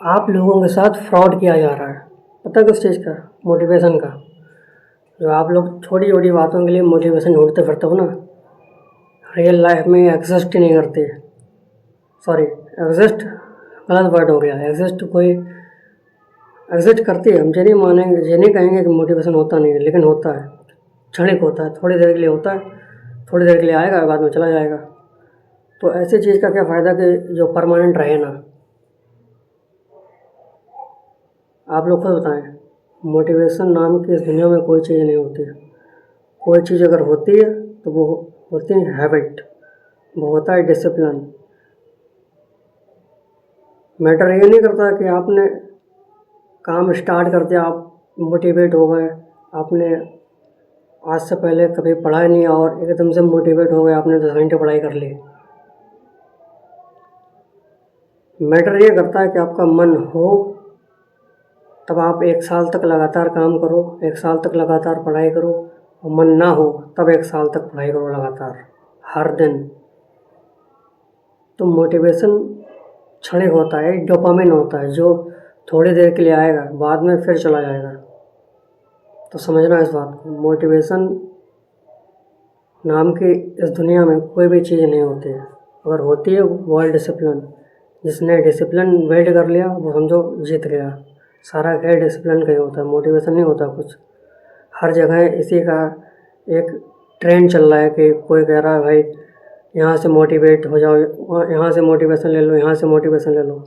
आप लोगों के साथ फ्रॉड किया जा रहा है। पता किस चीज़ का? मोटिवेशन का। जो आप लोग छोटी छोटी बातों के लिए मोटिवेशन ढूंढते फिरते हो ना, रियल लाइफ में एग्जिस्ट ही नहीं करती। सॉरी, एग्जिस्ट गलत वर्ड हो गया। एग्जिस्ट कोई एग्जिस्ट करती है, हम ये नहीं मानेंगे, ये नहीं कहेंगे कि मोटिवेशन होता नहीं है, लेकिन होता है। क्षणिक होता है, थोड़ी देर के लिए होता है, थोड़ी देर के लिए आएगा, बाद में चला जाएगा। तो ऐसी चीज़ का क्या फ़ायदा कि जो परमानेंट रहे ना। आप लोग खुद बताएं, मोटिवेशन नाम की इस दुनिया में कोई चीज़ नहीं होती है। कोई चीज़ अगर होती है तो वो होती है हैबिट, वो होता है डिसिप्लिन। मैटर ये नहीं करता कि आपने काम स्टार्ट कर दिया, आप मोटिवेट हो गए, आपने आज से पहले कभी पढ़ा नहीं और एकदम से मोटिवेट हो गए, आपने 10 घंटे पढ़ाई कर ली। मैटर ये करता है कि आपका मन हो, तब आप 1 साल तक लगातार काम करो, 1 साल तक लगातार पढ़ाई करो, और मन ना हो तब 1 साल तक पढ़ाई करो लगातार, हर दिन। तो मोटिवेशन क्षणिक होता है, डोपामिन होता है, जो थोड़ी देर के लिए आएगा, बाद में फिर चला जाएगा। तो समझना इस बात को, मोटिवेशन नाम की इस दुनिया में कोई भी चीज़ नहीं होती है। अगर होती है वो है डिसिप्लिन। जिसने डिसिप्लिन बिल्ड कर लिया वो समझो जीत गया। सारा खेल डिसिप्लिन का ही होता है, मोटिवेशन नहीं होता कुछ। हर जगह इसी का एक ट्रेंड चल रहा है कि कोई कह रहा है भाई यहाँ से मोटिवेट हो जाओ, यहाँ से मोटिवेशन ले लो, यहाँ से मोटिवेशन ले लो।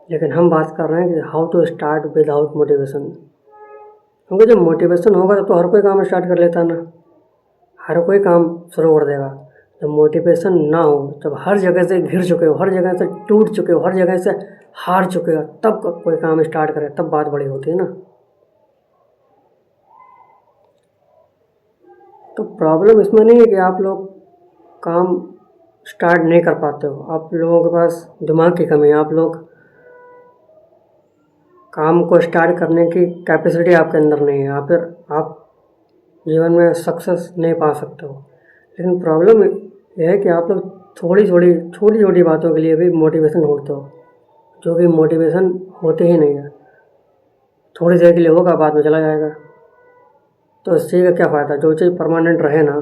लेकिन हम बात कर रहे हैं कि how to start without motivation. क्योंकि जब मोटिवेशन होगा तो हर कोई काम स्टार्ट कर लेता ना, हर कोई काम शुरू कर देगा। जब मोटिवेशन ना हो, जब हर जगह से घिर चुके हो, हर जगह से टूट चुके हो, हर जगह से हार चुके हो, तब कोई काम स्टार्ट करे, तब बात बड़ी होती है ना। तो प्रॉब्लम इसमें नहीं है कि आप लोग काम स्टार्ट नहीं कर पाते हो, आप लोगों के पास दिमाग की कमी है। आप लोग काम को स्टार्ट करने की कैपेसिटी आपके अंदर नहीं है, या फिर आप जीवन में सक्सेस नहीं पा सकते हो। लेकिन प्रॉब्लम यह है कि आप लोग छोटी छोटी बातों के लिए भी मोटिवेशन ढूंढते हो, जो कि मोटिवेशन होती ही नहीं है। थोड़ी देर के लिए होगा, बाद में चला जाएगा। तो इस चीज़ का क्या फ़ायदा? जो चीज़ परमानेंट रहे ना,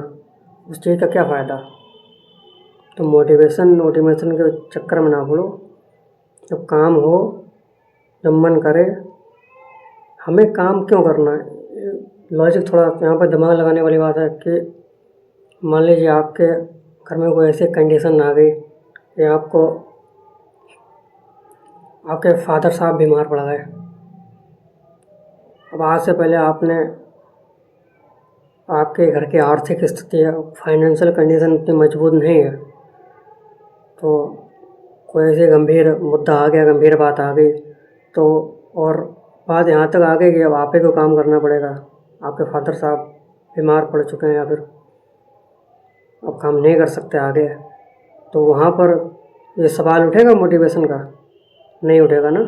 उस चीज़ का क्या फ़ायदा? तो मोटिवेशन के चक्कर में ना पड़ो। जब काम हो, जब मन करे, हमें काम क्यों करना है, लॉजिक थोड़ा यहाँ पर दिमाग लगाने वाली बात है कि मान लीजिए आपके घर में कोई ऐसी कंडीशन आ गई कि आपके फादर साहब बीमार पड़ गए। अब आज से पहले आपके घर की आर्थिक स्थिति, फाइनेंशियल कंडीशन इतनी मजबूत नहीं है, तो कोई ऐसे गंभीर मुद्दा आ गया, गंभीर बात आ गई, तो और बात यहाँ तक आ गई कि अब आप ही को काम करना पड़ेगा। आपके फादर साहब बीमार पड़ चुके हैं या फिर अब काम नहीं कर सकते आगे, तो वहाँ पर ये सवाल उठेगा मोटिवेशन का? नहीं उठेगा ना।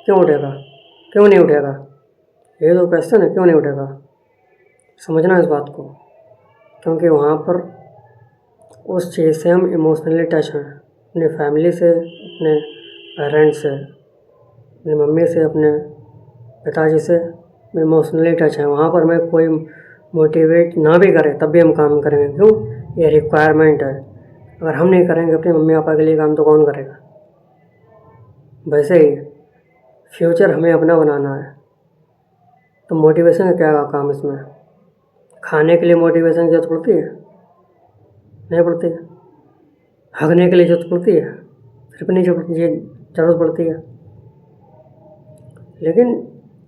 क्यों उठेगा? क्यों नहीं उठेगा? ये तो क्वेश्चन है, क्यों नहीं उठेगा? समझना इस बात को। क्योंकि वहाँ पर उस चीज़ से हम इमोशनली टच हैं, अपनी फैमिली से, अपने पेरेंट्स से, अपनी मम्मी से, अपने पिताजी से इमोशनली टच है। वहाँ पर मैं कोई मोटिवेट ना भी करे तब भी हम काम करेंगे। क्यों? ये रिक्वायरमेंट है। अगर हम नहीं करेंगे अपने मम्मी पापा के लिए काम, तो कौन करेगा? वैसे ही फ्यूचर हमें अपना बनाना है, तो मोटिवेशन का क्या काम इसमें? खाने के लिए मोटिवेशन की जरूरत पड़ती है? नहीं पड़ती। हगने के लिए जरूरत पड़ती है? फिर भी नहीं जरूरत पड़ती है। लेकिन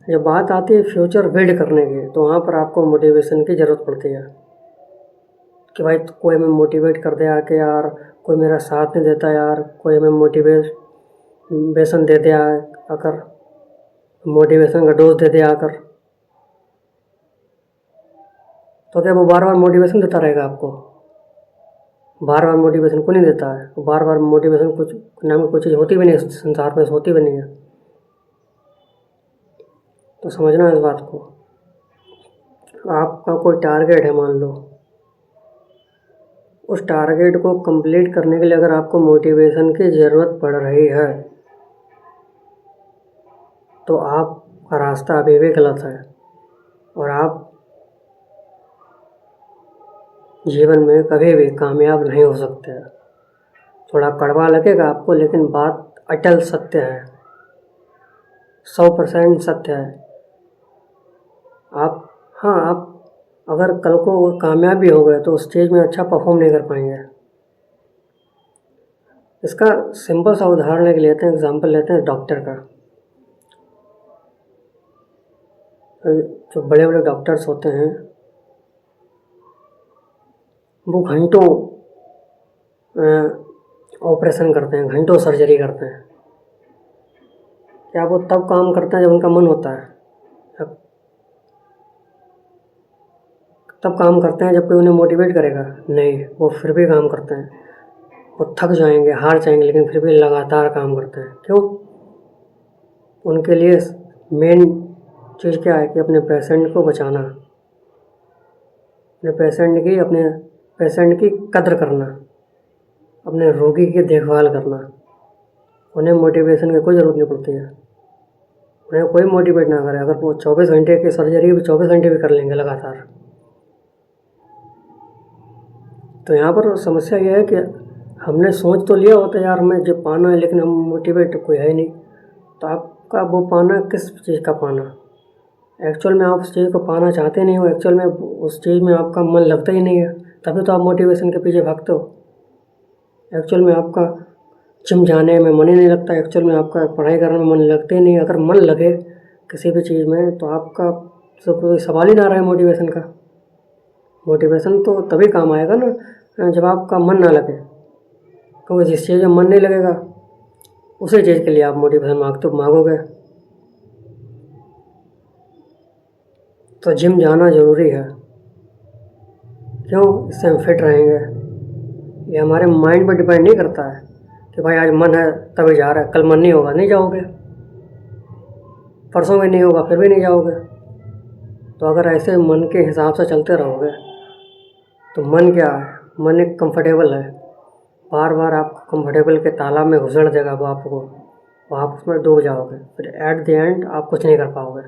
जब बात आती है फ्यूचर बिल्ड करने की, तो वहाँ पर आपको मोटिवेशन की ज़रूरत पड़ती है कि भाई कोई हमें मोटिवेट कर दे आके, यार कोई मेरा साथ नहीं देता, यार कोई हमें मोटिवेशन दे दे आकर, मोटिवेशन का डोज दे दे आकर। तो क्या वो बार बार मोटिवेशन देता रहेगा आपको? बार बार मोटिवेशन को नहीं देता है। बार बार मोटिवेशन कुछ नाम की कोई चीज़ होती भी नहीं संसार में, होती भी नहीं है। तो समझना इस बात को। आपका कोई टारगेट है, मान लो, उस टारगेट को कंप्लीट करने के लिए अगर आपको मोटिवेशन की ज़रूरत पड़ रही है, तो आपका रास्ता अभी भी गलत है और आप जीवन में कभी भी कामयाब नहीं हो सकते। थोड़ा कड़वा लगेगा आपको, लेकिन बात अटल सत्य है, 100% सत्य है। आप अगर कल को कामयाब भी हो गए तो स्टेज में अच्छा परफॉर्म नहीं कर पाएंगे। इसका सिंपल सा उदाहरण एक लेते हैं, एग्जांपल लेते हैं डॉक्टर का। जो बड़े बड़े डॉक्टर्स होते हैं वो घंटों ऑपरेशन करते हैं, घंटों सर्जरी करते हैं। क्या वो तब काम करते हैं जब उनका मन होता है? तब काम करते हैं जब कोई उन्हें मोटिवेट करेगा? नहीं, वो फिर भी काम करते हैं। वो थक जाएंगे, हार जाएंगे, लेकिन फिर भी लगातार काम करते हैं। क्यों? उनके लिए मेन चीज़ क्या है कि अपने पेशेंट को बचाना, अपने पेशेंट की कद्र करना, अपने रोगी की देखभाल करना। उन्हें मोटिवेशन की कोई ज़रूरत नहीं पड़ती है। उन्हें कोई मोटिवेट ना करे, अगर वो 24 घंटे की सर्जरी भी 24 घंटे भी कर लेंगे लगातार। तो यहाँ पर समस्या यह है कि हमने सोच तो लिया होता है यार हमें जो पाना है, लेकिन हम मोटिवेट कोई है नहीं। तो आपका वो पाना किस चीज़ का पाना? एक्चुअल में आप उस चीज़ को पाना चाहते नहीं हो, एक्चुअल में उस चीज़ में आपका मन लगता ही नहीं है, तभी तो आप मोटिवेशन के पीछे भागते हो। एक्चुअल में आपका जिम जाने में मन ही नहीं लगता, एक्चुअल में आपका पढ़ाई करने में मन लगते ही नहीं। अगर मन लगे किसी भी चीज़ में तो आपका तो कोई सवाल ही ना रहा है मोटिवेशन का। मोटिवेशन तो तभी काम आएगा ना जब आपका मन ना लगे, क्योंकि जिस चीज़ में मन नहीं लगेगा उसी चीज़ के लिए आप मोटिवेशन मांगोगे। तो जिम जाना ज़रूरी है। क्यों? इससे हम फिट रहेंगे। ये हमारे माइंड पर डिपेंड नहीं करता है कि भाई आज मन है तभी जा रहा है, कल मन नहीं होगा नहीं जाओगे, परसों में नहीं होगा फिर भी नहीं जाओगे। तो अगर ऐसे मन के हिसाब से चलते रहोगे तो मन क्या है? मन एक कंफर्टेबल है, बार बार आपको कंफर्टेबल के तालाब में घुसड़ देगा वो आपको, आप उसमें डूब जाओगे, फिर एट द एंड आप कुछ नहीं कर पाओगे।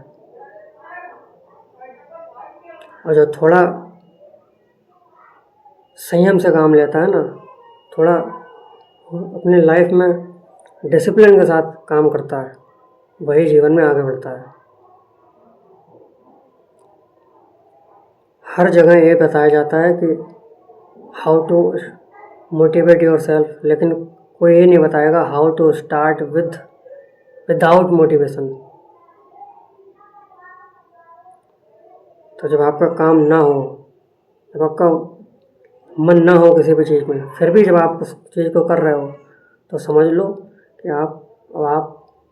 और जो थोड़ा संयम से काम लेता है ना, थोड़ा अपने लाइफ में डिसिप्लिन के साथ काम करता है, वही जीवन में आगे बढ़ता है। हर जगह ये बताया जाता है कि how to motivate yourself, लेकिन कोई ये नहीं बताएगा how to start without motivation. तो जब आपका काम ना हो, जब आपका मन ना हो किसी भी चीज़ में, फिर भी जब आप उस चीज़ को कर रहे हो तो समझ लो कि आप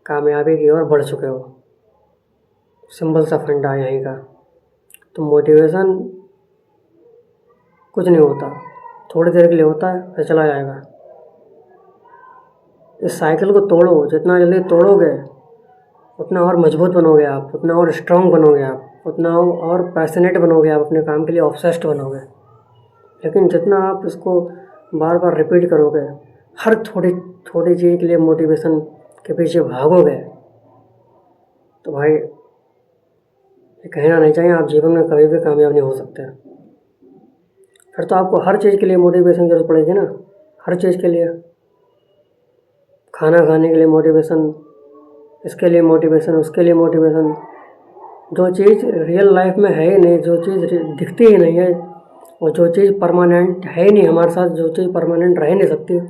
कामयाबी की ओर बढ़ चुके हो। सिंपल सा फंडा है यहीं का। तो मोटिवेशन कुछ नहीं होता, थोड़ी देर के लिए होता है फिर चला जाएगा। इस साइकिल को तोड़ो, जितना जल्दी तोड़ोगे उतना और मजबूत बनोगे आप, उतना और स्ट्रांग बनोगे आप, उतना और पैशनेट बनोगे आप, अपने काम के लिए ऑब्सेस्ड बनोगे। लेकिन जितना आप इसको बार बार रिपीट करोगे, हर थोड़ी छोटी चीज़ के लिए मोटिवेशन के पीछे भागोगे, तो भाई ये कहना नहीं चाहिए आप जीवन में कभी भी कामयाब नहीं हो सकते। फिर तो आपको हर चीज़ के लिए मोटिवेशन की जरूरत पड़ेगी ना, हर चीज़ के लिए। खाना खाने के लिए मोटिवेशन, इसके लिए मोटिवेशन, उसके लिए मोटिवेशन। जो चीज़ रियल लाइफ में है ही नहीं, जो चीज़ दिखती ही नहीं है, और जो चीज़ परमानेंट है ही नहीं हमारे साथ, जो चीज़ परमानेंट रह नहीं सकती,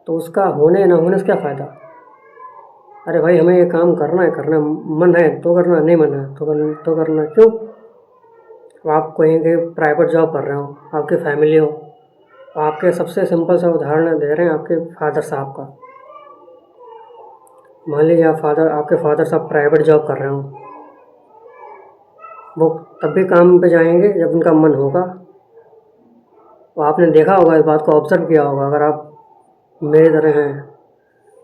तो उसका होने ना होने से क्या फ़ायदा? अरे भाई हमें ये काम करना है, मन है तो करना, नहीं मन है तो करना। क्यों? आप कहीं प्राइवेट जॉब कर रहे हो, आपकी फैमिली हो, आपके सबसे सिंपल सा उदाहरण दे रहे हैं आपके फादर साहब का। मान लीजिए आपके फादर साहब प्राइवेट जॉब कर रहे हो, वो तब भी काम पे जाएंगे जब उनका मन होगा। तो आपने देखा होगा, इस बात को ऑब्जर्व किया होगा, अगर आप मेरी तरह हैं,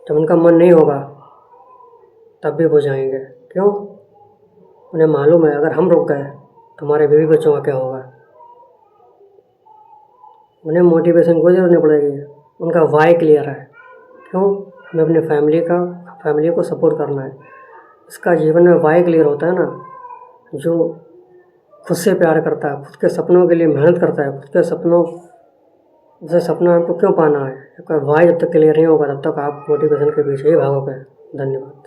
जब उनका मन नहीं होगा तब भी वो जाएंगे। क्यों? उन्हें मालूम है अगर हम रुक गए तो हमारे बीवी बच्चों का क्या होगा। उन्हें मोटिवेशन कोई ज़रूरत नहीं पड़ेगी, उनका वाई क्लियर है। क्यों? हमें अपने फैमिली को सपोर्ट करना है। इसका जीवन में वाई क्लियर होता है ना, जो खुद से प्यार करता है, खुद के सपनों के लिए मेहनत करता है, खुद के सपनों जैसे सपना आपको क्यों पाना है, वाई जब तक क्लियर नहीं होगा तब तक आप मोटिवेशन के पीछे ही भागोगे। धन्यवाद।